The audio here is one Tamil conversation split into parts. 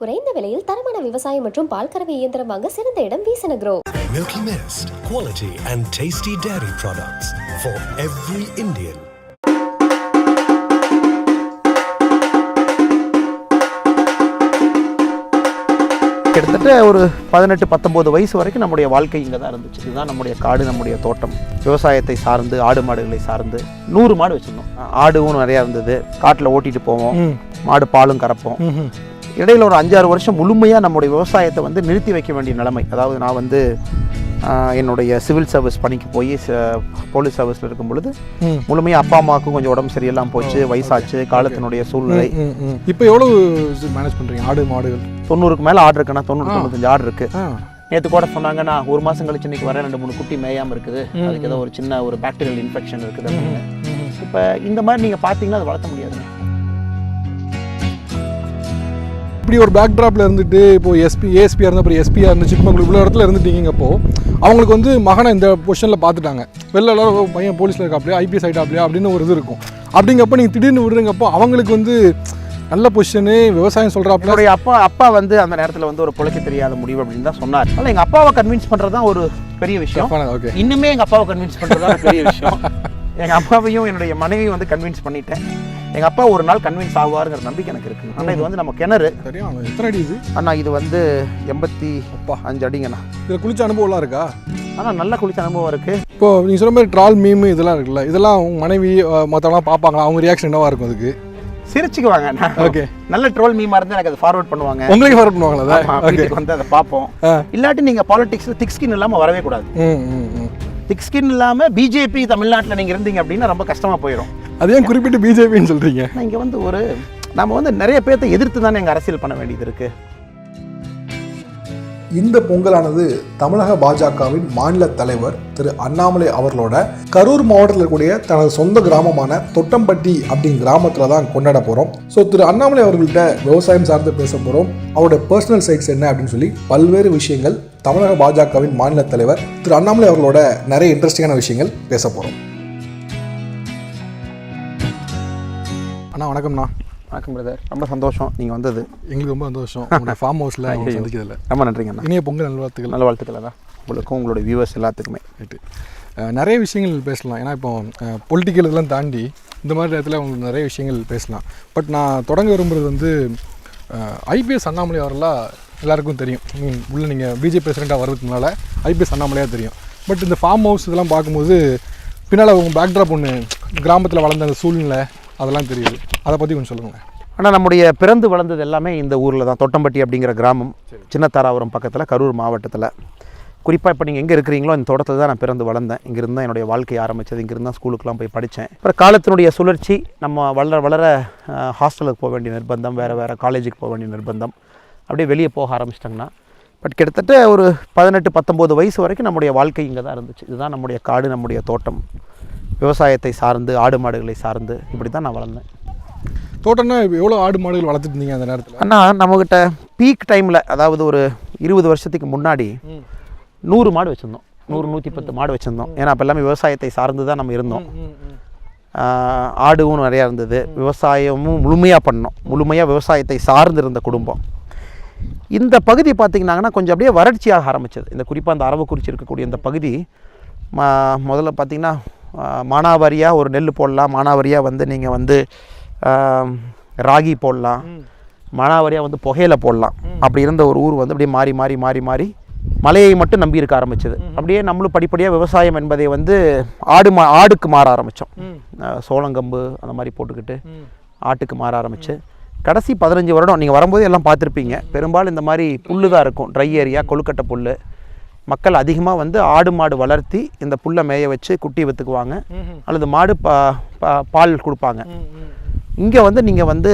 குறைந்த விலையில் தரமான விவசாயம் மற்றும் பால் கறவை இயந்திரம் வாங்க சிறந்த இடம் வீசன் agro. Milky Mist, quality and tasty dairy products for every Indian. கிட்டத்தட்ட ஒரு 18-19 வயசு வரைக்கும் நம்முடைய வாழ்க்கை இங்கே தான் இருந்துச்சு. இதுதான் நம்முடைய காடு, நம்முடைய தோட்டம். விவசாயத்தை சார்ந்து, ஆடு மாடுகளை சார்ந்து 100 மாடு வச்சுருந்தோம். ஆடும் நிறையா இருந்தது. காட்டில் ஓட்டிகிட்டு போவோம், மாடு பாலும் கறப்போம். இடையில் ஒரு 5-6 வருஷம் முழுமையாக நம்முடைய விவசாயத்தை வந்து நிறுத்தி வைக்க வேண்டிய நிலைமை. அதாவது நான் வந்து என்னுடைய சிவில் சர்வீஸ் பணிக்கு போய் போலீஸ் சர்வீஸில் இருக்கும் பொழுது முழுமையாக அப்பா அம்மாவுக்கும் கொஞ்சம் உடம்பு சரியெல்லாம் போச்சு, வயசாச்சு, காலத்தினுடைய சூழ்நிலை. இப்போ எவ்வளோ மேனேஜ் பண்ணுறீங்க ஆடு மாடுகள்? 90க்கு மேலே ஆர்டர் இருக்குண்ணா, 90-95 ஆர்டர் இருக்குது. நேற்று கூட சொன்னாங்க, நான் 1 மாதம் கழிச்சு இன்னைக்கு வரேன், 2-3 குட்டி மேயாமல் இருக்குது, அதுக்கு ஏதோ ஒரு சின்ன ஒரு பாக்டீரியல் இன்ஃபெக்ஷன் இருக்குது அப்படின்னு. இப்போ இந்த மாதிரி நீங்கள் பார்த்தீங்கன்னா அது வளர்த்த முடியாதுங்க. இப்படி ஒரு பேக் ட்ராப்பில் இருந்துட்டு இப்போது ஏஎஸ்பியாக இருந்த அப்புறம் எஸ்பியாக இருந்து சிக்மங்களூர் இவ்வளோ இடத்துல இருந்துட்டீங்கப்போ அவங்களுக்கு வந்து மகனை இந்த பொசிஷனில் பார்த்துட்டாங்க. வெளில எல்லாரும் பையன் போலீஸில் இருக்காப்லையா, ஐபிஎஸ் ஆகிட்டாப்லையா அப்படின்னு ஒரு இது இருக்கும். அப்படிங்கப்போ நீங்கள் திடீர்னு விடுறீங்கப்போ அவங்களுக்கு வந்து நல்ல பொசிஷனு, விவசாயம் சொல்கிறாப்புல. என்னுடைய அப்பா வந்து அந்த நேரத்தில் வந்து ஒரு பிழைக்க தெரியாத முடிவு அப்படின்னு தான் சொன்னார். ஆனால் எங்கள் அப்பாவை கன்வின்ஸ் பண்ணுறது தான் ஒரு பெரிய விஷயம். ஓகே, இன்னுமே எங்கள் அப்பாவை கன்வின்ஸ் பண்ணுறது தான் பெரிய விஷயம். எங்கள் அப்பாவையும் என்னுடைய மனைவியும் வந்து கன்வின்ஸ் பண்ணிட்டேன். எங்கள் அப்பா ஒரு நாள் கன்வின்ஸ் ஆகுவாருங்கிற நம்பிக்கை எனக்கு இருக்குது. ஆனால் இது வந்து நம்ம கிணறு. சரியா? எத்தனை அடி இது? அண்ணா இது வந்து 85 அடிங்கண்ணா. இதில் குளிச்ச அனுபவம்லாம் இருக்கா? ஆனால் நல்லா குளிச்ச அனுபவம் இருக்குது. இப்போது நீங்கள் சொன்ன மாதிரி ட்ரால் மீம் இதெல்லாம் இருக்குல்ல, இதெல்லாம் உங்கள் மனைவி மற்றவங்களாம் பார்ப்பாங்களா? அவங்க ரியாக்ஷன் என்னவாக இருக்கும்? அதுக்கு சிரிச்சுக்குவாங்க. ஓகே, நல்ல ட்ரோல் மீமா இருந்தால் எனக்கு அதை ஃபார்வர்ட் பண்ணுவாங்க. உங்களுக்கு ஃபார்வர்ட் பண்ணுவாங்களா? வீட்டுக்கு வந்து அதை பார்ப்போம். இல்லாட்டி நீங்கள் பாலிடிக்ஸில் திக் ஸ்கின் இல்லாமல் வரவே கூடாது. திக் ஸ்கின் இல்லாமல் பிஜேபி தமிழ்நாட்டில் நீங்கள் இருந்தீங்க அப்படின்னா ரொம்ப கஷ்டமாக போயிடும். அதே குறிப்பிட்டு பிஜேபின்னு சொல்கிறீங்க? இங்கே வந்து நம்ம வந்து நிறைய பேர்த்தை எதிர்த்து தானே எங்கள் அரசியல் பண்ண வேண்டியது இருக்குது. இந்த பொங்கலானது தமிழக பாஜகவின் மாநில தலைவர் திரு அண்ணாமலை அவர்களோட கரூர் மாவட்டத்தில் இருக்கக்கூடிய தனது சொந்த கிராமமான தொட்டம்பட்டி அப்படிங்கிற கிராமத்தில் தான் கொண்டாட போகிறோம். ஸோ திரு அண்ணாமலை அவர்கள்ட்ட விவசாயம் சார்ந்து பேச போகிறோம். அவருடைய பர்சனல் சைட்ஸ் என்ன அப்படின்னு சொல்லி பல்வேறு விஷயங்கள் தமிழக பாஜகவின் மாநில தலைவர் திரு அண்ணாமலை அவர்களோட நிறைய இன்ட்ரெஸ்டிங்கான விஷயங்கள் பேச போகிறோம். அண்ணா வணக்கம்ண்ணா. வணக்கம் பிரதர், ரொம்ப சந்தோஷம் நீங்கள் வந்தது. எங்களுக்கு ரொம்ப சந்தோஷம் உங்களுடைய ஃபார்ம் ஹவுஸில் சந்திக்கிறதுல. ரொம்ப நன்றிங்க. இனிய பொங்கல் நல்வாழ்த்துக்கள். நல்ல வாழ்த்துக்கள் தான் உங்களுக்கும் உங்களுடைய வியூவர்ஸ் எல்லாத்துக்குமே. ரைட்டு, நிறைய விஷயங்கள் பேசலாம். ஏன்னா இப்போ பொலிட்டிக்கல் இதெல்லாம் தாண்டி இந்த மாதிரி நேரத்தில் உங்களுக்கு நிறைய விஷயங்கள் பேசலாம். பட் நான் தொடங்க விரும்புகிறது வந்து ஐபிஎஸ் அண்ணாமலை அவர்களாக எல்லாருக்கும் தெரியும். உள்ள நீங்கள் பிஜேபி பிரசிடெண்ட்டாக வர்றதுக்கு முன்னால் ஐபிஎஸ் அண்ணாமலையாக தெரியும். பட் இந்த ஃபார்ம் ஹவுஸ் இதெல்லாம் பார்க்கும்போது பின்னால் உங்கள் பேக்ட்ராப் ஒன்று கிராமத்தில் வளர்ந்த அந்த சூழ்நிலை அதெல்லாம் தெரியுது. அதை பற்றி கொஞ்சம் சொல்லுங்கள். ஆனால் நம்முடைய பிறந்து வளர்ந்தது எல்லாமே இந்த ஊரில் தான். தொட்டம்பட்டி அப்படிங்கிற கிராமம் சின்ன தாராபுரம் பக்கத்தில், கரூர் மாவட்டத்தில். குறிப்பாக இப்போ நீங்கள் எங்கே இருக்கிறீங்களோ இந்த தோட்டத்தில் தான் நான் பிறந்து வளர்ந்தேன். இங்கிருந்து தான் என்னுடைய வாழ்க்கை ஆரம்பித்தது. இங்கிருந்து தான் ஸ்கூலுக்குலாம் போய் படித்தேன். அப்புறம் காலத்தினுடைய சுழற்சி, நம்ம வளர ஹாஸ்டலுக்கு போக வேண்டிய நிர்பந்தம், வேறு காலேஜுக்கு போக வேண்டிய நிர்பந்தம், அப்படியே வெளியே போக ஆரம்பிச்சிட்டாங்கன்னா. பட் கிட்டத்தட்ட ஒரு 18-19 வயசு வரைக்கும் நம்முடைய வாழ்க்கை இங்கே தான் இருந்துச்சு. இதுதான் நம்முடைய காடு, நம்முடைய தோட்டம். விவசாயத்தை சார்ந்து, ஆடு மாடுகளை சார்ந்து இப்படி தான் நான் வளர்ந்தேன். தோட்டம்னா எவ்வளோ ஆடு மாடுகள் வளர்த்துட்டு இருந்தீங்க அந்த நேரத்தில்? அண்ணா நம்மக்கிட்ட பீக் டைமில், அதாவது ஒரு 20 வருஷத்துக்கு முன்னாடி 100 மாடு வச்சுருந்தோம். 100-110 மாடு வச்சுருந்தோம். ஏன்னா அப்போ எல்லாமே விவசாயத்தை சார்ந்து தான் நம்ம இருந்தோம். ஆடும் நிறையா இருந்தது. விவசாயமும் முழுமையாக பண்ணோம். முழுமையாக விவசாயத்தை சார்ந்து இருந்த குடும்பம். இந்த பகுதி பார்த்திங்கன்னாங்கன்னா கொஞ்சம் அப்படியே வறட்சியாக ஆரம்பித்தது. இந்த குறிப்பாக அந்த அரவக்குறிச்சி இருக்கக்கூடிய இந்த பகுதி முதல்ல பார்த்திங்கன்னா மானாவாரியாக ஒரு நெல் போடலாம், மானாவாரியாக வந்து நீங்கள் வந்து ராகி போடலாம், மானாவாரியாக வந்து புகையில போடலாம். அப்படி இருந்த ஒரு ஊர் வந்து அப்படியே மாறி மலையை மட்டும் நம்பி இருக்க ஆரம்பிச்சது. அப்படியே நம்மளும் படிப்படியாக விவசாயம் என்பதை வந்து ஆடுக்கு மாற ஆரம்பித்தோம். சோளங்கம்பு அந்த மாதிரி போட்டுக்கிட்டு ஆட்டுக்கு மாற ஆரம்பிச்சு கடைசி 15 வருடம் நீங்கள் வரும்போது எல்லாம் பார்த்துருப்பீங்க. பெரும்பாலும் இந்த மாதிரி புல்லு தான் இருக்கும், ட்ரை ஏரியா, கொழுக்கட்டை புல். மக்கள் அதிகமாக வந்து ஆடு மாடு வளர்த்தி இந்த புல்லை மேய வச்சு குட்டி விற்றுக்குவாங்க, அல்லது மாடு பால் கொடுப்பாங்க. இங்கே வந்து நீங்கள் வந்து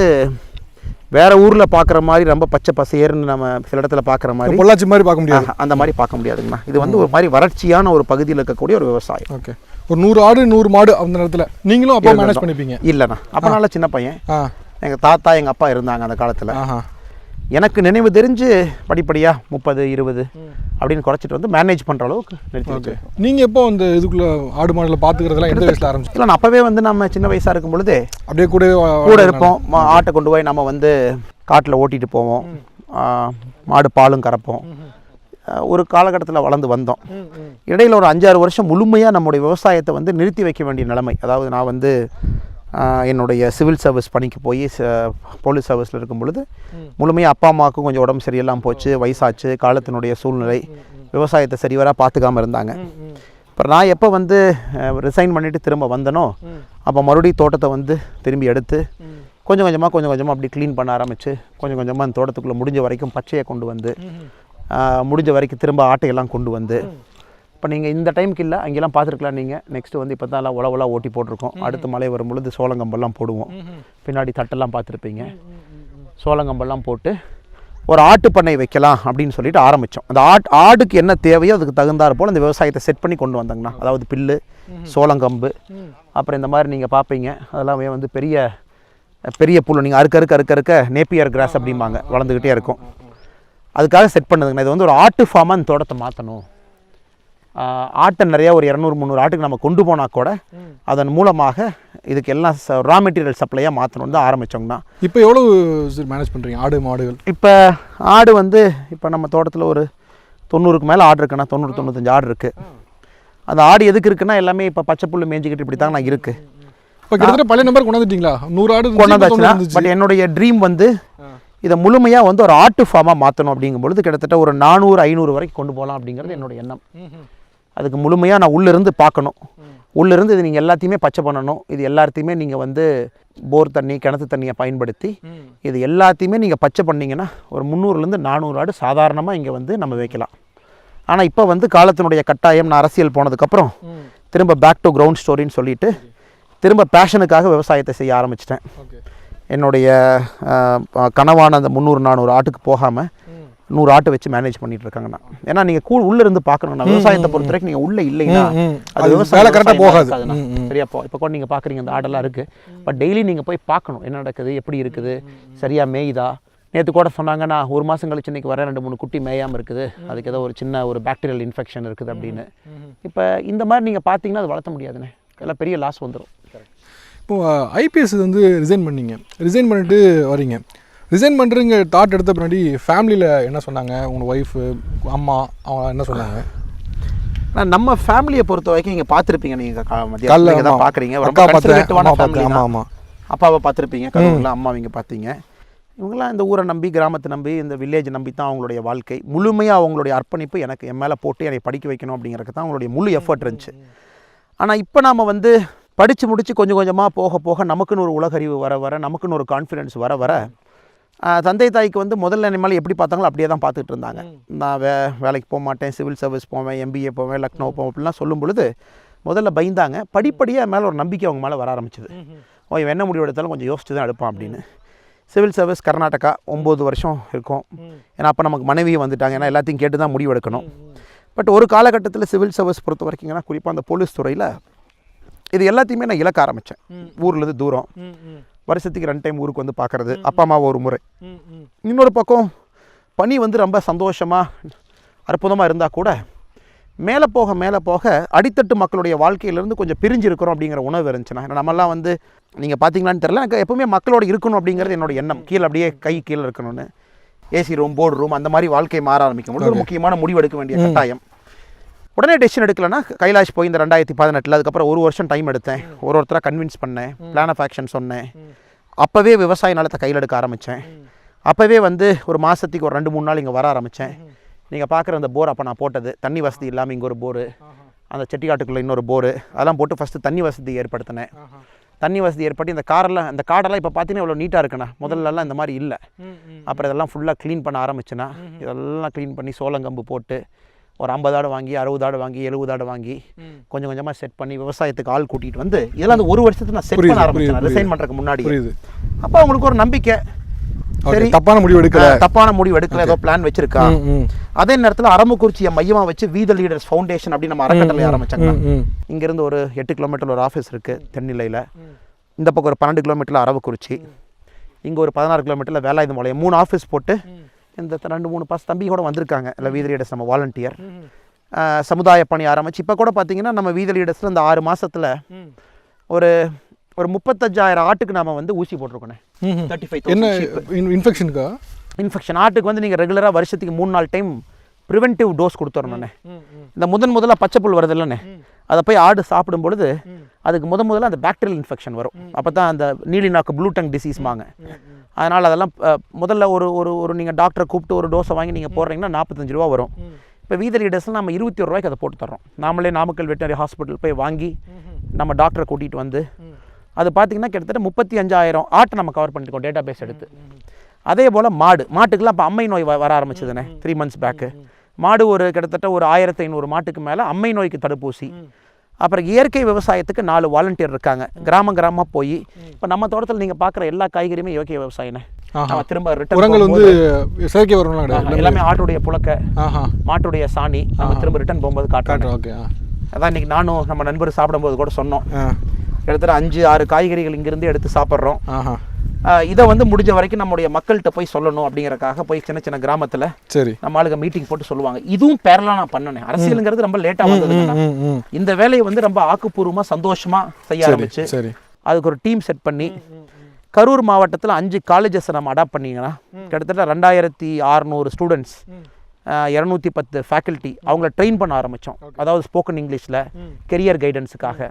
வேறு ஊரில் பார்க்குற மாதிரி ரொம்ப பச்சை பசேர்னு நம்ம சில இடத்துல பார்க்குற மாதிரி, பொள்ளாச்சி மாதிரி பார்க்க முடியாது, அந்த மாதிரி பார்க்க முடியாதுங்கண்ணா. இது வந்து ஒரு மாதிரி வறட்சியான ஒரு பகுதியில் இருக்கக்கூடிய ஒரு விவசாயம். ஓகே, ஒரு 100 ஆடு 100 மாடு அந்த நேரத்தில் நீங்களும் அப்போ மேனேஜ் பண்ணிப்பீங்க? இல்லைண்ணா, அப்போ நல்லா சின்ன பையன். எங்கள் தாத்தா எங்கள் அப்பா இருந்தாங்க அந்த காலத்தில். எனக்கு நினைவு தெரிஞ்சு படிப்படியாக 30-20 அப்படின்னு குறைச்சிட்டு வந்து மேனேஜ் பண்ணுற அளவுக்கு நிறுத்தி. நீங்கள் எப்போ அந்த இதுக்குள்ளே ஆடு மாடுகளை பார்த்துக்கிறதுலாம் எந்த வயசில் ஆரம்பிச்சு? இல்லை, அப்போவே வந்து நம்ம சின்ன வயசாக இருக்கும் பொழுது அப்படியே கூட இருப்போம். ஆட்டை கொண்டு போய் நம்ம வந்து காட்டில் ஓட்டிகிட்டு போவோம். மாடு பாலும் கறப்போம். ஒரு காலகட்டத்தில் வளர்ந்து வந்தோம். இடையில் ஒரு 5-6 வருஷம் முழுமையாக நம்முடைய விவசாயத்தை வந்து நிறுத்தி வைக்க வேண்டிய நிலைமை. அதாவது நான் வந்து என்னுடைய சிவில் சர்வீஸ் பணிக்கு போய் போலீஸ் சர்வீஸில் இருக்கும் பொழுது முழுமையாக அப்பா அம்மாவுக்கும் கொஞ்சம் உடம்பு சரியெல்லாம் போச்சு, வயசாச்சு, காலத்தினுடைய சூழ்நிலை, விவசாயத்தை சரிவராக பார்த்துக்காமல் இருந்தாங்க. அப்புறம் நான் எப்போ வந்து ரிசைன் பண்ணிவிட்டு திரும்ப வந்தனோ அப்போ மறுபடியும் தோட்டத்தை வந்து திரும்பி எடுத்து கொஞ்சம் கொஞ்சமாக அப்படி க்ளீன் பண்ண ஆரம்பித்து கொஞ்சம் கொஞ்சமாக அந்த தோட்டத்துக்குள்ளே முடிஞ்ச வரைக்கும் பச்சையை கொண்டு வந்து முடிஞ்ச வரைக்கும் திரும்ப ஆட்டையெல்லாம் கொண்டு வந்து, இப்போ நீங்கள் இந்த டைமுக்கு இல்லை அங்கெல்லாம் பார்த்துருக்கலாம். நீங்கள் நெக்ஸ்ட்டு வந்து இப்போ தான் எல்லாம் உழவெல்லாம் ஓட்டி போட்டிருக்கோம். அடுத்த மழை வரும்பொழுது சோளங்கம்பெல்லாம் போடுவோம். பின்னாடி தட்டெல்லாம் பார்த்துருப்பீங்க. சோளங்கம்பெல்லாம் போட்டு ஒரு ஆட்டு பண்ணை வைக்கலாம் அப்படின்னு சொல்லிட்டு ஆரம்பித்தோம். அந்த ஆடுக்கு என்ன தேவையோ அதுக்கு தகுந்தாற் போல் அந்த விவசாயத்தை செட் பண்ணி கொண்டு வந்தாங்கண்ணா. அதாவது பில்லு, சோளங்கம்பு, அப்புறம் இந்த மாதிரி நீங்கள் பார்ப்பீங்க அதெல்லாமே வந்து பெரிய பெரிய புல் நீங்கள் அறுக்க நேப்பியர் கிராஸ் அப்படிம்பாங்க, வளர்ந்துக்கிட்டே இருக்கும். அதுக்காக செட் பண்ணதுங்கண்ணா. இது வந்து ஒரு ஆட்டு ஃபார்மாக அந்த தோட்டத்தை மாற்றணும். ஆட்டை நிறையா ஒரு 200-300 ஆட்டுக்கு நம்ம கொண்டு போனால் கூட அதன் மூலமாக இதுக்கு எல்லாம் ரா மெட்டீரியல் சப்ளையாக மாற்றணும்னு தான் ஆரம்பித்தோங்கண்ணா. இப்போ எவ்வளோ மேனேஜ் பண்ணுறீங்க ஆடு மாடுகள்? இப்போ ஆடு வந்து இப்போ நம்ம தோட்டத்தில் ஒரு 90க்கு மேலே ஆடு இருக்குண்ணா. 90-95 ஆடு இருக்குது. அந்த ஆடு எதுக்கு இருக்குன்னா எல்லாமே இப்போ பச்சை புல் மேய்ஞ்சிக்கிட்டு இப்படி தாங்கண்ணா இருக்குது. இப்போ கிட்டத்தட்ட பழைய நம்பர் கொண்டாந்துட்டீங்களா? 100 ஆடு கொண்டாந்துச்சுன்னா. பட் என்னுடைய ட்ரீம் வந்து இதை முழுமையாக வந்து ஒரு ஆட்டு ஃபார்மாக மாற்றணும் அப்படிங்கும்பொழுது கிட்டத்தட்ட ஒரு 400-500 வரைக்கும் கொண்டு போகலாம் அப்படிங்கிறது என்னோட எண்ணம். அதுக்கு முழுமையாக நான் உள்ளிருந்து பார்க்கணும். உள்ளிருந்து இது நீங்கள் எல்லாத்தையுமே பச்சை பண்ணணும். இது எல்லாத்தையுமே நீங்கள் வந்து போர் தண்ணி, கிணத்து தண்ணியை பயன்படுத்தி இது எல்லாத்தையுமே நீங்கள் பச்சை பண்ணிங்கன்னா ஒரு 300-400 ஆடு சாதாரணமாக இங்கே வந்து நம்ம வைக்கலாம். ஆனால் இப்போ வந்து காலத்தினுடைய கட்டாயம், நான் அரசியல் போனதுக்கப்புறம் திரும்ப பேக் டு கிரவுண்ட் ஸ்டோரின்னு சொல்லிட்டு திரும்ப பேஷனுக்காக விவசாயத்தை செய்ய ஆரம்பிச்சிட்டேன். என்னுடைய கனவான அந்த 300-400 ஆட்டுக்கு போகாமல் 100 ஆட்டு வச்சு மேனேஜ் பண்ணிட்டு இருக்காங்கண்ணா. ஏன்னா நீங்கள் உள்ளே இருந்து பார்க்கணும்னா விவசாயத்தை பொறுத்த வரைக்கும் நீங்கள் உள்ளே இல்லைன்னா அது விவசாயம் கரெக்டாக போகாதுண்ணா. சரியா இப்போ கூட நீங்கள் பார்க்குறீங்க அந்த ஆடெல்லாம் இருக்குது. பட் டெய்லி நீங்கள் போய் பார்க்கணும் என்ன நடக்குது, எப்படி இருக்குது, சரியாக மேயுதா. நேற்று கூட சொன்னாங்கன்னா 1 மாதம் கழிச்சு இன்றைக்கி வர 2-3 குட்டி மேயாமல் இருக்குது, அதுக்கு ஏதோ ஒரு சின்ன ஒரு பாக்டீரியல் இன்ஃபெக்ஷன் இருக்குது அப்படின்னு. இப்போ இந்த மாதிரி நீங்கள் பார்த்தீங்கன்னா அது வளர்த்த முடியாதுண்ணே, எல்லாம் பெரிய லாஸ் வந்துடும். இப்போது ஐபிஎஸ் வந்து ரிசைன் பண்ணிவிட்டு வரீங்க. ரிசைன் பண்ணுறீங்க தாட் எடுத்த பின்னாடி ஃபேமிலியில் என்ன சொன்னாங்க? உங்கள் ஒய்ஃபு, அம்மா, அவங்க என்ன சொன்னாங்க? நம்ம ஃபேமிலியை பொறுத்த வரைக்கும் நீங்கள் பார்த்துருப்பீங்க. நீங்கள் மதியம் தான் பார்க்குறீங்க. அப்பாவை பார்த்துருப்பீங்க, கருவில் அம்மா இங்கே பார்த்தீங்க. இவங்களாம் இந்த ஊரை நம்பி, கிராமத்தை நம்பி, இந்த வில்லேஜ் நம்பி தான் அவங்களுடைய வாழ்க்கை. முழுமையாக அவங்களுடைய அர்ப்பணிப்பு எனக்கு என் மேலே போட்டு என்னை படிக்க வைக்கணும் அப்படிங்கிறதுக்கு தான் அவங்களுடைய முழு எஃபர்ட் இருந்துச்சு. ஆனால் இப்போ நாம் வந்து படித்து முடித்து கொஞ்சம் கொஞ்சமாக போக போக நமக்குன்னு ஒரு உலகறிவு வர நமக்குன்னு ஒரு கான்ஃபிடென்ஸ் வர தந்தை தாய்க்கு வந்து முதல்ல மேலே எப்படி பார்த்தாங்களோ அப்படியே தான் பார்த்துட்டு இருந்தாங்க. நான் வேலைக்கு போக மாட்டேன், சிவில் சர்வீஸ் போவேன், MBA போவேன், லக்னோ போவேன் அப்படிலாம் சொல்லும் பொழுது முதல்ல பயந்தாங்க. படிப்படியாக மேலே ஒரு நம்பிக்கை அவங்க மேலே வர ஆரம்பிச்சிது. இவன் என்ன முடிவு எடுத்தாலும் கொஞ்சம் யோசிச்சு தான் எடுப்பான் அப்படின்னு. சிவில் சர்வீஸ் கர்நாடகா 9 வருஷம் இருக்கும். ஏன்னா அப்போ நமக்கு மனைவியை வந்துட்டாங்க, ஏன்னா எல்லாத்தையும் கேட்டு தான் முடிவு எடுக்கணும். பட் ஒரு காலகட்டத்தில் சிவில் சர்வீஸ் பொறுத்த வரைக்குங்கன்னா குறிப்பாக அந்த போலீஸ் துறையில் இது எல்லாத்தையுமே நான் இழக்க ஆரம்பித்தேன். ஊர்லேருந்து தூரம், வருஷத்துக்கு 2 டைம் ஊருக்கு வந்து பார்க்குறது, அப்பா அம்மாவை ஒரு முறை. இன்னொரு பக்கம் பணி வந்து ரொம்ப சந்தோஷமாக அற்புதமாக இருந்தால் கூட மேலே போக அடித்தட்டு மக்களுடைய வாழ்க்கையிலேருந்து கொஞ்சம் பிரிஞ்சு இருக்கிறோம் அப்படிங்கிற உணவு இருந்துச்சுன்னா. நம்மலாம் வந்து நீங்கள் பார்த்தீங்களான்னு தெரியல, எனக்கு எப்போவுமே மக்களோட இருக்கணும் அப்படிங்கிறது என்னோட எண்ணம். கீழே அப்படியே கை கீழே இருக்கணும்னு, ஏசி ரூம், போர்டு ரூம், அந்த மாதிரி வாழ்க்கை மாற ஆரம்பிக்கும் போது ஒரு முக்கியமான முடிவு எடுக்க வேண்டிய கட்டாயம். உடனே டெசிஷன் எடுக்கலன்னா கைலாஷ் போய் இந்த 2018 அதுக்கப்புறம் 1 வருஷம் டைம் எடுத்தேன். ஒருத்தராக கன்வின்ஸ் பண்ணேன், பிளான் ஆஃப் ஆக்ஷன் சொன்னேன். அப்போவே விவசாய நிலத்தை கையில் எடுக்க ஆரம்பித்தேன். அப்போவே வந்து ஒரு மாதத்துக்கு ஒரு 2-3 நாள் இங்கே வர ஆரம்பித்தேன். நீங்கள் பார்க்குற அந்த போர் அப்போ நான் போட்டது தண்ணி வசதி இல்லாமல் இங்கே ஒரு போரு, அந்த செட்டிக்காட்டுக்குள்ளே இன்னொரு போரு, அதெல்லாம் போட்டு ஃபஸ்ட்டு தண்ணி வசதி ஏற்படுத்தினேன். தண்ணி வசதி ஏற்பட்டு இந்த காடெல்லாம் இப்போ பார்த்தீங்கன்னா இவ்வளோ நீட்டாக இருக்குண்ணா. முதல்லலாம் இந்த மாதிரி இல்லை. அப்புறம் இதெல்லாம் ஃபுல்லாக க்ளீன் பண்ண ஆரம்பிச்சுன்னா இதெல்லாம் க்ளீன் பண்ணி சோளங்கம்பு போட்டு ஒரு 50 ஆடு வாங்கி, 60 ஆடு வாங்கி, 70 ஆடு வாங்கி கொஞ்சம் கொஞ்சமாக செட் பண்ணி விவசாயத்துக்கு ஆள் கூட்டிகிட்டு வந்து இதெல்லாம் அந்த 1 வருஷத்துக்கு நான் செட் பண்ண ஆரம்பிச்சேன் ரிசைன் பண்ணுறதுக்கு முன்னாடி. அப்போ அவங்களுக்கு ஒரு நம்பிக்கை, சரி தப்பான முடிவு எடுக்கல ஏதோ பிளான் வச்சிருக்கா. அதே நேரத்தில் அரமக்குறிச்சியை மையமாக வச்சு வீத லீடர்ஸ் ஃபவுண்டேஷன் அப்படின்னு நம்ம அறக்கட்டளை ஆரம்பிச்சாங்க. இங்கேருந்து ஒரு 8 கிலோமீட்டரில் ஒரு ஆஃபீஸ் இருக்குது தென்னிலையில். இந்த பக்கம் ஒரு 12 கிலோமீட்டரில் அரவக்குறிச்சி, இங்கே ஒரு 16 கிலோமீட்டரில் வேலாயுதம்பாளையம். 3 ஆஃபீஸ் போட்டு இந்த 2-3 பாஸ் தம்பி கூட வந்திருக்காங்க. இல்லை வீத லீடர்ஸ் நம்ம வாலண்டியர் சமுதாய பணி ஆரம்பிச்சு இப்போ கூட பார்த்தீங்கன்னா நம்ம வீத லீடர்ஸில் இந்த 6 மாதத்தில் ஒரு 35,000 ஆட்டுக்கு நாம் வந்து ஊசி போட்டிருக்கோண்ணே. 35,000 என்ன இன்ஃபெக்ஷனுக்கா? இன்ஃபெக்ஷன். ஆட்டுக்கு வந்து நீங்கள் ரெகுலராக வருஷத்துக்கு 3-4 டைம் ப்ரிவென்டிவ் டோஸ் கொடுத்துடணுண்ணே. இந்த முதல்ல பச்சைப்புல் வருது இல்லைண்ணே, அதை போய் ஆடு சாப்பிடும் பொழுது அதுக்கு முதல்ல அந்த பாக்டீரியல் இன்ஃபெக்ஷன் வரும். அப்போ தான் அந்த நீலி நாக்கு ப்ளூ டங் டிசீஸ்மாங்க. அதனால் அதெல்லாம் முதல்ல ஒரு நீங்கள் டாக்டரை கூப்பிட்டு ஒரு டோஸை வாங்கி நீங்கள் போடுறீங்கன்னா 45 ரூபா வரும். இப்போ வீதரி டேஸில் நம்ம 21 ரூபாய்க்கு அதை போட்டு தர்றோம். நாமளே நாமக்கல் வெட்டினரி ஹாஸ்பிட்டல் போய் வாங்கி நம்ம டாக்டரை கூட்டிகிட்டு வந்து அது பார்த்திங்கன்னா கிட்டத்தட்ட 35,000 ஆட்டை நம்ம கவர் பண்ணிருக்கோம் டேட்டா பேஸ் எடுத்து. அதே போல் மாட்டுக்கெல்லாம் இப்போ அம்மை நோய் வர ஆரம்பிச்சதுண்ணே 3 months பேக்கு. மாடு கிட்டத்தட்ட ஒரு 1500 மாட்டுக்கு மேலே அம்மை நோய்க்கு தடுப்பூசி. அப்புறம் இயற்கை விவசாயத்துக்கு 4 வாலண்டியர் இருக்காங்க. கிராமமாக போய் இப்போ நம்ம தோட்டத்தில் நீங்கள் பார்க்குற எல்லா காய்கறியுமே இயற்கை விவசாயம்ண்ணே. திரும்ப உரங்கள் வந்து செயற்கை உரங்கள் எல்லாமே ஆட்டுடைய புழக்க, மாட்டுடைய சாணி நம்ம திரும்ப ரிட்டர்ன் போகும்போது காட்டுறோம். ஓகே, அதான் இன்றைக்கி நானும் நம்ம நண்பர் சாப்பிடும்போது கூட சொன்னோம், கிட்டத்தட்ட 5-6 காய்கறிகள் இங்கேருந்து எடுத்து சாப்பிட்றோம். இதை வந்து முடிஞ்ச வரைக்கும் நம்முடைய மக்கள்கிட்ட போய் சொல்லணும் அப்படிங்கிறக்காக போய் சின்ன கிராமத்தில் சரி நம்ம ஆளுங்க மீட்டிங் போட்டு சொல்லுவாங்க. இதுவும் பேரலாக நான் பண்ணனேன். அரசியலுங்கிறது ரொம்ப லேட்டாக வந்தது. இந்த வேலையை வந்து ரொம்ப ஆக்கப்பூர்வமாக சந்தோஷமாக செய்ய ஆரம்பிச்சு அதுக்கு ஒரு டீம் செட் பண்ணி கரூர் மாவட்டத்தில் 5 காலேஜஸை நம்ம அடாப்ட் பண்ணிங்கன்னா கிட்டத்தட்ட 2600 ஸ்டூடெண்ட்ஸ், 210 ஃபேக்கல்ட்டி அவங்கள ட்ரெயின் பண்ண ஆரம்பித்தோம். அதாவது ஸ்போக்கன் இங்கிலீஷில் கெரியர் கைடன்ஸுக்காக.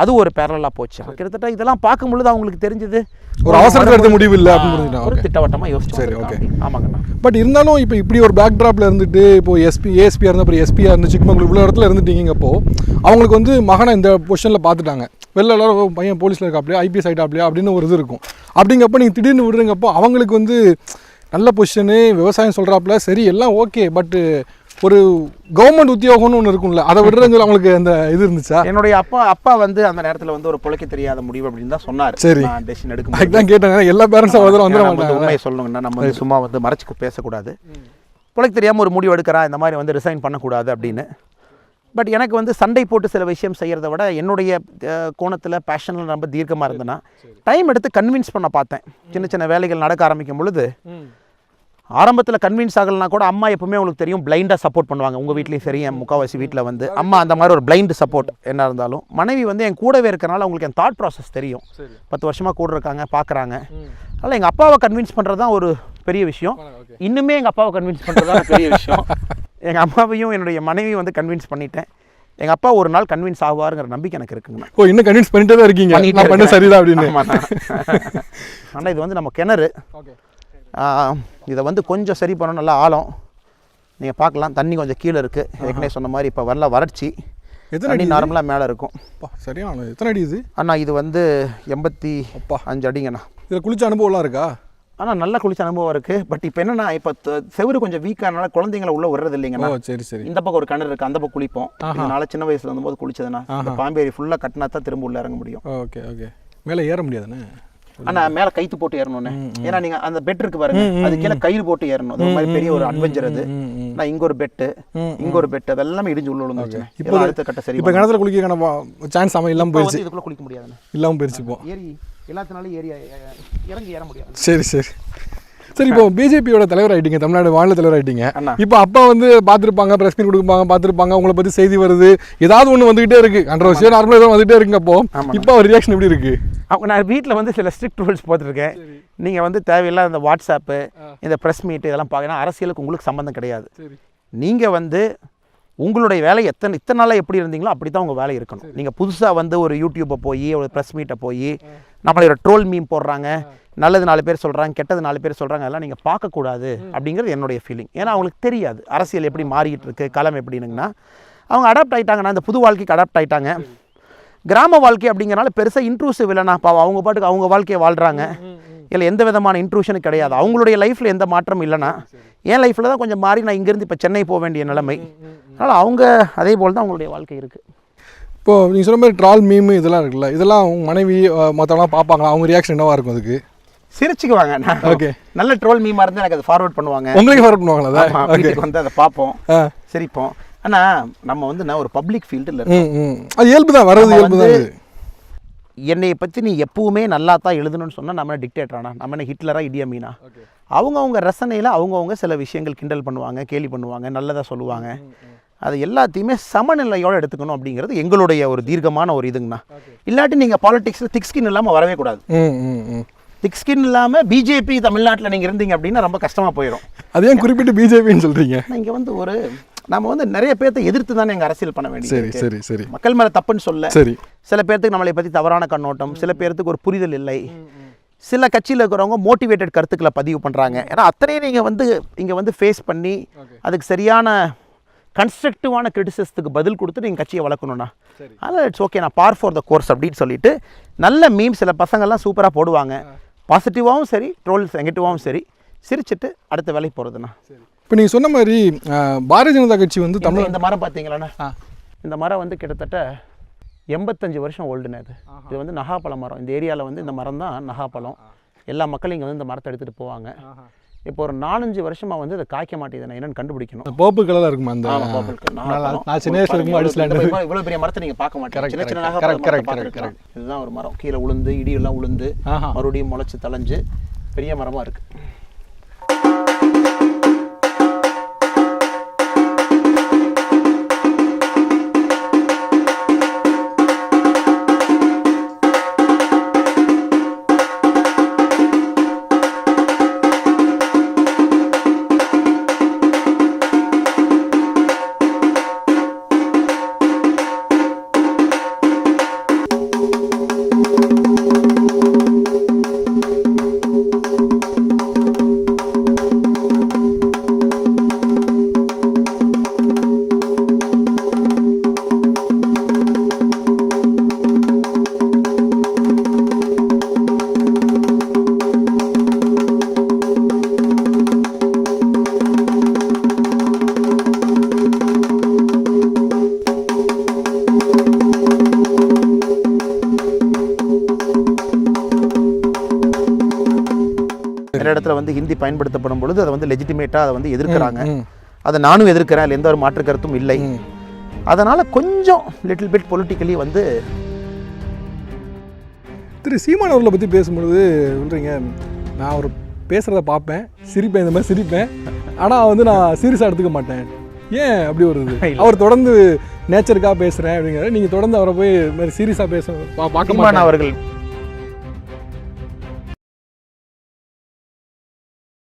அது ஒரு பேரலாக போச்சு. கிட்டத்தட்ட இதெல்லாம் பார்க்கும்பொழுது அவங்களுக்கு தெரிஞ்சது ஒரு அவசரத்தை எடுத்த முடிவு இல்லை அப்படின்னு ஒரு திட்டவட்டமாக யோசிச்சு. சரி, ஓகே, ஆமாங்கண்ணா. பட் இருந்தாலும் இப்போ இப்படி ஒரு பேக் ட்ராப்பில் இருந்துட்டு இப்போ ஏஎஸ்பியாக இருந்தால் அப்புறம் எஸ்பியாக இருந்து சிக்மங்களூர் இவ்வளோ இடத்துல இருந்துட்டீங்கப்போ அவங்களுக்கு வந்து மகனை இந்த பொசிஷனில் பார்த்துட்டாங்க. வெளில எல்லாரும் பையன் போலீஸில் இருக்காப்லையா, ஐபிஎஸ் ஆகிட்டாப்லையா அப்படின்னு ஒரு இது இருக்கும். அப்படிங்கப்போ நீங்கள் திடீர்னு விடுறீங்கப்போ அவங்களுக்கு வந்து நல்ல பொசிஷனு, விவசாயம் சொல்கிறாப்புல சரி எல்லாம் ஓகே, பட்டு ஒரு கவர்மெண்ட் உத்தியோகம்னு ஒன்று இருக்கும்ல, அதை விடுறது அவங்களுக்கு அந்த இது இருந்துச்சா? என்னுடைய அப்பா வந்து அந்த நேரத்தில் வந்து ஒரு பிழைக்க தெரியாத முடிவு அப்படின்னு தான் சொன்னார். சரி, டெசிஷன் எடுக்கும் அதுதான் கேட்டேன். எல்லா பேரண்ட்ஸும் வந்து உண்மையை சொல்லணுங்கன்னா நம்ம வந்து சும்மா வந்து மறைச்சு பேசக்கூடாது. பிழைக்க தெரியாமல் ஒரு முடிவு எடுக்கிறா, இந்த மாதிரி வந்து ரிசைன் பண்ணக்கூடாது அப்படின்னு. பட் எனக்கு வந்து சண்டை போட்டு சில விஷயம் செய்கிறத விட என்னுடைய கோணத்தில் பேஷனில் ரொம்ப தீர்க்கமாக இருந்தேன்னா டைம் எடுத்து கன்வின்ஸ் பண்ண பார்த்தேன். சின்ன வேலைகள் நடக்க ஆரம்பிக்கும் பொழுது ஆரம்பத்தில் கன்வின்ஸ் ஆகலைனா கூட அம்மா எப்பவுமே உங்களுக்கு தெரியும் பிளைண்டாக சப்போர்ட் பண்ணுவாங்க. உங்கள் வீட்லேயும் சரி, என் முக்கால்வாசி வீட்டில் வந்து அம்மா அந்த மாதிரி ஒரு பிளைண்ட் சப்போர்ட் என்ன இருந்தாலும். மனைவி வந்து என் கூடவே இருக்கிறனால அவங்களுக்கு என் தாட் ப்ராசஸ் தெரியும். 10 வருஷமாக கூட இருக்காங்க, பார்க்குறாங்க. அதனால் எங்கள் அப்பாவை கன்வின்ஸ் பண்ணுறது தான் ஒரு பெரிய விஷயம். இன்னுமே எங்கள் அப்பாவை கன்வின்ஸ் பண்ணுறது தான் பெரிய விஷயம். எங்கள் அம்மாவையும் என்னுடைய மனைவியும் வந்து கன்வின்ஸ் பண்ணிட்டேன். எங்கள் அப்பா ஒரு நாள் கன்வின்ஸ் ஆகுவாருங்கிற நம்பிக்கை எனக்கு இருக்குங்க. ஓ, இன்னும் கன்வின்ஸ் பண்ணிட்டே தான் இருக்கீங்க, பண்ண சரிதான் அப்படின்னு. ஆனால் இது வந்து நம்ம கிணறு, இதை வந்து கொஞ்சம் சரி பண்ணணும். நல்லா ஆழம் நீங்கள் பார்க்கலாம். தண்ணி கொஞ்சம் கீழே இருக்குது. ஏற்கனவே சொன்ன மாதிரி இப்போ வரல வறட்சி. தண்ணி நார்மலாக மேலே இருக்கும். சரியான எத்தனை அடி இது அண்ணா? இது வந்து 85 அடிங்கண்ணா. இதில் குளிச்ச அனுபவம்லாம் இருக்கா? ஆனால் நல்லா குளிச்ச அனுபவம் இருக்குது. பட் இப்போ என்னென்னா இப்போ செவரு கொஞ்சம் வீக்கானால குழந்தைங்களை உள்ளே விடுறது இல்லைங்கண்ணா. சரி சரி. இந்த பக்கம் ஒரு கிணறு இருக்குது, அந்த பக்கம் குளிப்போம். அதனால சின்ன வயசில் வந்தபோது குளிச்சதுண்ணா. பாம்பேரி ஃபுல்லாக கட்டினா தான் திரும்ப உள்ளே இறங்க முடியும். Okay okay. மேலே ஏற முடியாதுண்ணே? ஆனால் மேலே கைத்து போட்டு ஏறணும்னு. ஏன்னா நீங்கள் அந்த பெட் இருக்கு பாருங்க, அது கீழே கயிறு போட்டு ஏறணும். அது மாதிரி பெரிய ஒரு அட்வென்ச்சர் அது. நான் இங்கே ஒரு பெட்டு, இங்கே ஒரு பெட்டு, அதெல்லாம் இடிஞ்சு உள்ள விழுந்துச்சு. இப்போ அடுத்த கட்ட சரி. இப்போ கிணத்துல குளிக்க சான்ஸ் இல்லாமல் போயிடுச்சு. இதுக்குள்ளே குளிக்க முடியாதுண்ணே, இல்லாமல் போயிடுச்சு. இப்போ ஏறி எல்லாத்தினாலும் இறங்கி ஏற முடியாது. சரி சரி சரி. இப்போ பிஜேபியோட தலைவர் ஆகிட்டீங்க, தமிழ்நாடு மாநில தலைவர் ஆகிட்டீங்க. இப்போ அப்பா வந்து பார்த்துருப்பாங்க, ப்ரெஸ் மீட் கொடுப்பாங்க, பார்த்துருப்பாங்க, உங்களை பற்றி செய்தி வருது, ஏதாவது ஒன்று வந்துகிட்டே இருக்கு, கண்ட்ரோவர்சியாக நார்மலாக ஏதாவது வந்துகிட்டே இருக்குங்க. இப்போ அவர் ரியாக்ஷன் எப்படி இருக்கு? நான் வீட்டில் வந்து சில ஸ்ட்ரிக்ட் ரூல்ஸ் போட்டிருக்கேன். நீங்கள் வந்து தேவையில்லாத இந்த வாட்ஸ்அப்பு, இந்த ப்ரெஸ் மீட்டு இதெல்லாம் பார்க்கணும். அரசியலுக்கு உங்களுக்கு சம்மந்தம் கிடையாது. நீங்கள் வந்து உங்களுடைய வேலை இத்தனை நாளாக எப்படி இருந்தீங்களோ அப்படி தான் உங்கள் வேலை இருக்கணும். நீங்கள் புதுசாக வந்து ஒரு யூடியூப்பை போய் ஒரு ப்ரெஸ் மீட்டை போய் நம்மளை ஒரு ட்ரோல் மீம் போடுறாங்க, நல்லது 4 பேர் சொல்கிறாங்க, கெட்டது 4 பேர் சொல்கிறாங்க, அதெல்லாம் நீங்கள் பார்க்கக்கூடாது அப்படிங்கிறது என்னுடைய ஃபீலிங். ஏன்னா அவங்களுக்கு தெரியாது அரசியல் எப்படி மாறிக்கிட்டு இருக்குது, களம் எப்படின்னுங்கன்னா. அவங்க அடாப்ட் ஆகிட்டாங்கன்னா இந்த புது வாழ்க்கைக்கு அடாப்ட் ஆகிட்டாங்க. கிராம வாழ்க்கை அப்படிங்கிறனால பெருசாக இன்ட்ரூசிவ் இல்லைனா அவங்க பாட்டுக்கு அவங்க வாழ்க்கையை வாழ்கிறாங்க. இல்லை எந்த விதமான இன்ட்ரூஷனும் கிடையாது. அவங்களுடைய லைஃப்பில் எந்த மாற்றம் இல்லைனா என் லைஃப்பில் தான் கொஞ்சம் மாறி நான் இங்கேருந்து இப்போ சென்னை போக வேண்டிய நிலைமை. அதனால் அவங்க அதே போல் தான் அவங்களுடைய வாழ்க்கை இருக்குது. இப்போது நீங்கள் சொன்ன மாதிரி ட்ரால் மீமு இதெல்லாம் இருக்குல்ல, இதெல்லாம் உங்கள் மனைவி மற்றவங்களாம் பார்ப்பாங்களா? அவங்க ரியாக்ஷன் என்னவாக இருக்கும்? அதுக்கு சிரிச்சுக்குவாங்க. ஓகே, நல்ல ட்ரோல் மீமாக இருந்தால் எனக்கு அதை ஃபார்வர்ட் பண்ணுவாங்க. உங்களுக்கு ஃபார்வர்ட் பண்ணுவாங்களா? வீட்டுக்கு வந்து அதை பார்ப்போம், சிரிப்போம். ஆனால் நம்ம வந்து நான் ஒரு பப்ளிக் ஃபீல்டில் இருக்கேன். அது இயல்பு தான், வர்றது இயல்பு தான். என்னையை பற்றி நீ எப்பவுமே நல்லா தான் எழுதணும்னு சொன்னால் நம்ம டிக்டேட்டரானா, நம்ம என்ன ஹிட்லரா, இடியமீனா? அவங்கவுங்க ரசனையில் அவங்கவுங்க சில விஷயங்கள் கிண்டல் பண்ணுவாங்க, கேலி பண்ணுவாங்க, நல்லதாக சொல்லுவாங்க. அது எல்லாத்தையுமே சமநிலையோடு எடுத்துக்கணும் அப்படிங்கிறது எங்களுடைய ஒரு தீர்க்கமான ஒரு இதுங்கண்ணா. இல்லாட்டி நீங்கள் பாலிடிக்ஸில் திக் ஸ்கின் இல்லாமல் வரவே கூடாது. திக் ஸ்கின் இல்லாமல் பிஜேபி தமிழ்நாட்டில் நீங்கள் இருந்தீங்க அப்படின்னா ரொம்ப கஷ்டமாக போயிடும். அதே குறிப்பிட்டு பிஜேபின்னு சொல்கிறீங்க. இங்கே வந்து நம்ம வந்து நிறைய பேர்த்தை எதிர்த்து தானே எங்கள் அரசியல் பண்ண வேண்டியது. சரி சரி சரி. மக்கள் மேலே தப்புன்னு சொல்ல. சரி. சில பேர்த்துக்கு நம்மளை பற்றி தவறான கண்ணோட்டம், சில பேர்த்துக்கு ஒரு புரிதல் இல்லை, சில கட்சியில் இருக்கிறவங்க மோட்டிவேட்டட் கருத்துக்களை பதிவு பண்ணுறாங்க. ஏன்னா அத்தனையும் நீங்கள் வந்து இங்கே வந்து ஃபேஸ் பண்ணி அதுக்கு சரியான கன்ஸ்ட்ரக்டிவான கிரிட்டிசிசத்துக்கு பதில் கொடுத்து நீங்கள் கட்சியை வளர்க்கணும்னா அதனால் இட்ஸ் ஓகே, நான் பார் ஃபார் த கோர்ஸ் அப்படின்னு சொல்லிட்டு நல்ல மீம் சில பசங்கள்லாம் சூப்பராக போடுவாங்க. பாசிட்டிவாகவும் சரி, ட்ரோல்ஸ் நெகட்டிவாகவும் சரி, சிரிச்சிட்டு அடுத்த வேலைக்கு போகிறதுண்ணா. இப்போ நீங்கள் சொன்ன மாதிரி பாரதிய ஜனதா கட்சி வந்து இந்த மரம் பார்த்தீங்களாண்ணா, இந்த மரம் வந்து கிட்டத்தட்ட 85 வருஷம் ஓல்டுண்ணே. இது வந்து நகாப்பழம் மரம். இந்த ஏரியாவில் வந்து இந்த மரம் தான் நகாப்பழம். எல்லா மக்களும் இங்கே வந்து இந்த மரத்தை எடுத்துகிட்டு போவாங்க. இப்போ ஒரு 4-5 வருஷமாக வந்து அதை காய்க்க மாட்டேங்குது. என்னன்னு கண்டுபிடிக்கணும். பர்பிள் கலராக இருக்குமா அந்த? நான் சின்ன வயசுல இருக்கும்போது இவ்வளோ பெரிய மரத்தை நீங்கள் பார்க்க மாட்டேங்க. சின்ன சின்ன நகாப்பழம். இதுதான் ஒரு மரம். கீழே உளுந்து, இடியெல்லாம் உளுந்து மறுபடியும் முளைச்சி தளைஞ்சு பெரிய மரமாக இருக்குது. நிறைய இடத்துல வந்து ஹிந்தி பயன்படுத்தப்படும் பொழுது அதை வந்து லெஜிட்டிமேட்டாக அதை வந்து எதிர்க்கிறாங்க. அதை நானும் எதிர்க்கிறேன், அதில் எந்த ஒரு மாற்று கருத்தும் இல்லை. அதனால் கொஞ்சம் லிட்டில் பிட் பொலிட்டிக்கலி வந்து திரு சீமான் அவர்களை பற்றி பேசும்பொழுது சொல்கிறீங்க, நான் அவர் பேசுகிறத பார்ப்பேன், சிரிப்பேன், இந்த மாதிரி சிரிப்பேன், ஆனால் வந்து நான் சீரியஸாக எடுத்துக்க மாட்டேன். ஏன் அப்படி வருது? அவர் தொடர்ந்து நேச்சருக்காக பேசுகிறேன் அப்படிங்கிற, நீங்கள் தொடர்ந்து அவரை போய் இது மாதிரி சீரியஸாக பார்க்க மாட்டேன் அவர்கள்.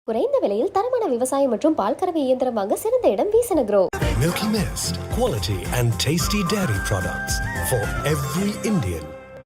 குறைந்த விலையில் தரமான விவசாயம் மற்றும் பால் கறவை இயந்திரம் வாங்க சிறந்த இடம் வீசன் agro. Milky Mist, quality and tasty dairy products for every Indian.